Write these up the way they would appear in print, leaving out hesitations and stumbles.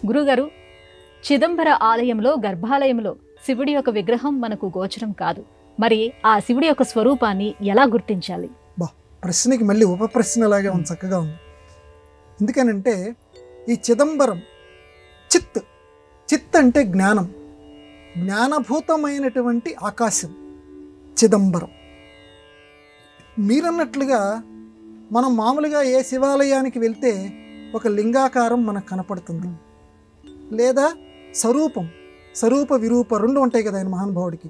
గురుగారు, చిదంబర ఆలయంలో గర్భాలయంలో శివుడి యొక్క విగ్రహం మనకు గోచరం కాదు. మరి ఆ శివుడి యొక్క స్వరూపాన్ని ఎలా గుర్తించాలి? ప్రశ్నకి మళ్ళీ ఉప ప్రశ్నలాగా ఉంది, చక్కగా ఉంది. ఎందుకనంటే ఈ చిదంబరం చిత్ చిత్ అంటే జ్ఞానం, జ్ఞానభూతమైనటువంటి ఆకాశం చిదంబరం. మీరన్నట్లుగా మనం మామూలుగా ఏ శివాలయానికి వెళ్తే ఒక లింగాకారం మనకు కనపడుతుంది, లేదా స్వరూప విరూప రెండు ఉంటాయి కదా ఆయన మహానుభావుడికి.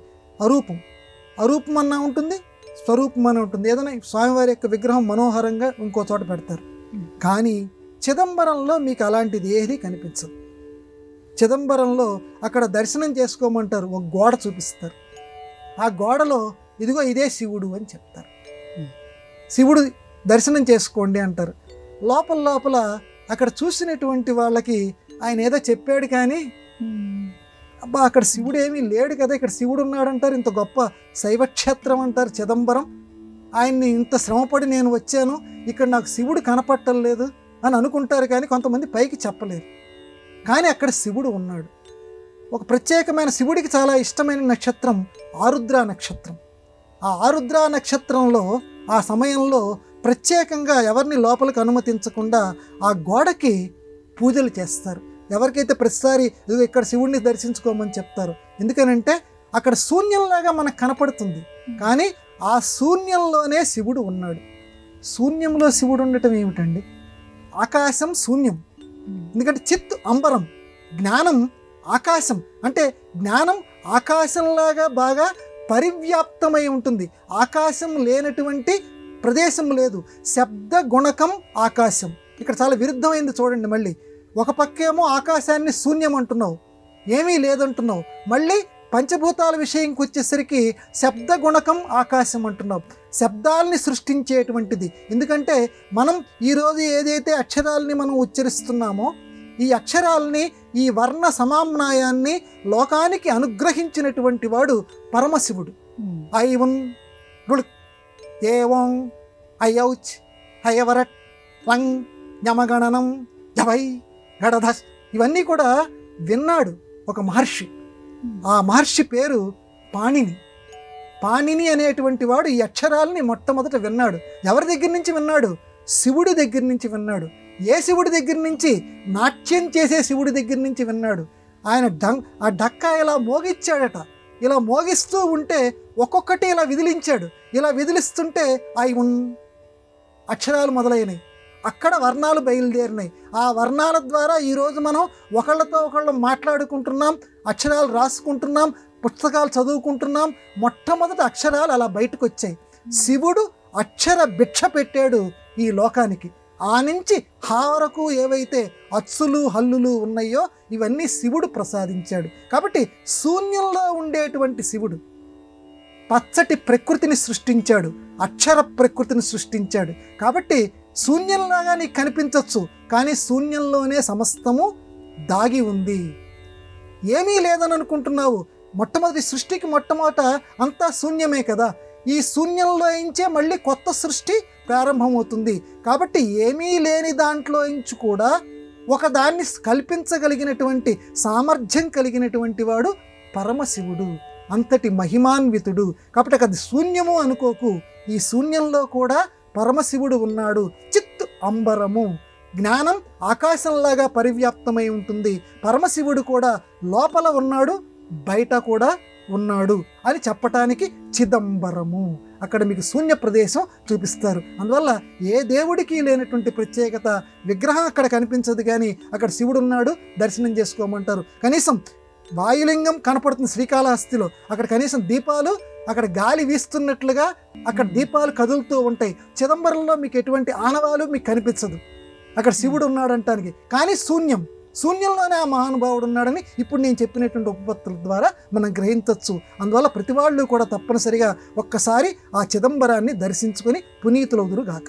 అరూపం అన్నా ఉంటుంది, స్వరూపం అన్న ఉంటుంది. ఏదైనా స్వామివారి యొక్క విగ్రహం మనోహరంగా ఇంకో చోట పెడతారు. కానీ చిదంబరంలో మీకు అలాంటిది ఏది కనిపించదు. చిదంబరంలో అక్కడ దర్శనం చేసుకోమంటారు, ఒక గోడ చూపిస్తారు. ఆ గోడలో ఇదిగో ఇదే శివుడు అని చెప్తారు. శివుడు దర్శనం చేసుకోండి అంటారు. లోపల అక్కడ చూసినటువంటి వాళ్ళకి ఆయన ఏదో చెప్పాడు, కానీ అబ్బా అక్కడ శివుడు ఏమీ లేడు కదా, ఇక్కడ శివుడు ఉన్నాడంటారు. ఇంత గొప్ప శైవక్షేత్రం అంటారు చిదంబరం. ఆయన్ని ఇంత శ్రమపడి నేను వచ్చాను, ఇక్కడ నాకు శివుడు కనపట్టలేదు అని అనుకుంటారు, కానీ కొంతమంది పైకి చెప్పలేరు. కానీ అక్కడ శివుడు ఉన్నాడు. ఒక ప్రత్యేకమైన శివుడికి చాలా ఇష్టమైన నక్షత్రం ఆరుద్ర నక్షత్రం. ఆ ఆరుద్ర నక్షత్రంలో ఆ సమయంలో ప్రత్యేకంగా ఎవరిని లోపలికి అనుమతించకుండా ఆ గోడకి పూజలు చేస్తారు. ఎవరికైతే ప్రతిసారి ఇదిగో ఇక్కడ శివుడిని దర్శించుకోమని చెప్తారు. ఎందుకనంటే అక్కడ శూన్యంలాగా మనకు కనపడుతుంది, కానీ ఆ శూన్యంలోనే శివుడు ఉన్నాడు. శూన్యంలో శివుడు ఉండటం ఏమిటండి? ఆకాశం శూన్యం. ఎందుకంటే చిత్ అంబరం, జ్ఞానం ఆకాశం. అంటే జ్ఞానం ఆకాశంలాగా బాగా పరివ్యాప్తమై ఉంటుంది. ఆకాశం లేనటువంటి ప్రదేశం లేదు. శబ్ద గుణకం ఆకాశం. ఇక్కడ చాలా విరుద్ధమైంది చూడండి. మళ్ళీ ఒక పక్కేమో ఆకాశాన్ని శూన్యం అంటున్నావు, ఏమీ లేదంటున్నావు. మళ్ళీ పంచభూతాల విషయంకి వచ్చేసరికి శబ్ద గుణకం ఆకాశం అంటున్నావు. శబ్దాలని సృష్టించేటువంటిది. ఎందుకంటే మనం ఈరోజు ఏదైతే అక్షరాలని మనం ఉచ్చరిస్తున్నామో ఈ అక్షరాలని, ఈ వర్ణ సమామ్నాయాన్ని లోకానికి అనుగ్రహించినటువంటి వాడు పరమశివుడు. ఐవున్ రుళ్ ఏవం అయౌచ్ హయవరట్ లంగ్ యమగణనం జవై గడధస్ ఇవన్నీ కూడా విన్నాడు ఒక మహర్షి. ఆ మహర్షి పేరు పాణిని. పాణిని అనేటువంటి వాడు ఈ అక్షరాలని మొట్టమొదట విన్నాడు. ఎవరి దగ్గర నుంచి విన్నాడు? శివుడి దగ్గర నుంచి విన్నాడు. ఏ శివుడి దగ్గర నుంచి? నాట్యం చేసే శివుడి దగ్గర నుంచి విన్నాడు. ఆయన ఆ డక్క ఇలా మోగిచ్చాడట. ఇలా మోగిస్తూ ఉంటే ఒక్కొక్కటి ఇలా విదిలించాడు. ఇలా విదిలిస్తుంటే అక్షరాలు మొదలైనవి. అక్కడ వర్ణాలు బయలుదేరినాయి. ఆ వర్ణాల ద్వారా ఈరోజు మనం ఒకళ్ళతో ఒకళ్ళు మాట్లాడుకుంటున్నాం, అక్షరాలు రాసుకుంటున్నాం, పుస్తకాలు చదువుకుంటున్నాం. మొట్టమొదటి అక్షరాలు అలా బయటకు వచ్చాయి. శివుడు అక్షర భిక్ష పెట్టాడు ఈ లోకానికి. ఆ నుంచి హా వరకు ఏవైతే అచ్చులు హల్లులు ఉన్నాయో ఇవన్నీ శివుడు ప్రసాదించాడు. కాబట్టి శూన్యంలో ఉండేటువంటి శివుడు పచ్చటి ప్రకృతిని సృష్టించాడు, అక్షర ప్రకృతిని సృష్టించాడు. కాబట్టి శూన్యంలాగా నీకు కనిపించవచ్చు, కానీ శూన్యంలోనే సమస్తము దాగి ఉంది. ఏమీ లేదని అనుకుంటున్నావు. మొట్టమొదటి సృష్టికి మొట్టమొదట అంతా శూన్యమే కదా. ఈ శూన్యంలో ఇంచే మళ్ళీ కొత్త సృష్టి ప్రారంభమవుతుంది. కాబట్టి ఏమీ లేని దాంట్లో ఇంచు కూడా ఒకదాన్ని కల్పించగలిగినటువంటి సామర్థ్యం కలిగినటువంటి వాడు పరమశివుడు, అంతటి మహిమాన్వితుడు. కాబట్టి అది శూన్యము అనుకోకు. ఈ శూన్యంలో కూడా పరమశివుడు ఉన్నాడు. చిత్ అంబరము, జ్ఞానం ఆకాశంలాగా పరివ్యాప్తమై ఉంటుంది. పరమశివుడు కూడా లోపల ఉన్నాడు, బయట కూడా ఉన్నాడు అని చెప్పటానికి చిదంబరము. అక్కడ మీకు శూన్య ప్రదేశం చూపిస్తారు. అందువల్ల ఏ దేవుడికి లేనటువంటి ప్రత్యేకత. విగ్రహం అక్కడ కనిపించదు, కానీ అక్కడ శివుడు ఉన్నాడు, దర్శనం చేసుకోమంటారు. కనీసం వాయులింగం కనపడుతుంది శ్రీకాళహస్తిలో. అక్కడ కనీసం దీపాలు, అక్కడ గాలి వీస్తున్నట్లుగా అక్కడ దీపాలు కదులుతూ ఉంటాయి. చిదంబరంలో మీకు ఎటువంటి ఆనవాలు మీకు కనిపించదు. అక్కడ శివుడు ఉన్నాడంటానికి, కానీ శూన్యంలోనే ఆ మహానుభావుడు ఉన్నాడని ఇప్పుడు నేను చెప్పినటువంటి ఉపపత్తుల ద్వారా మనం గ్రహించవచ్చు. అందువల్ల ప్రతి వాళ్ళు కూడా తప్పనిసరిగా ఒక్కసారి ఆ చిదంబరాన్ని దర్శించుకొని పునీతులవుదురు గాక.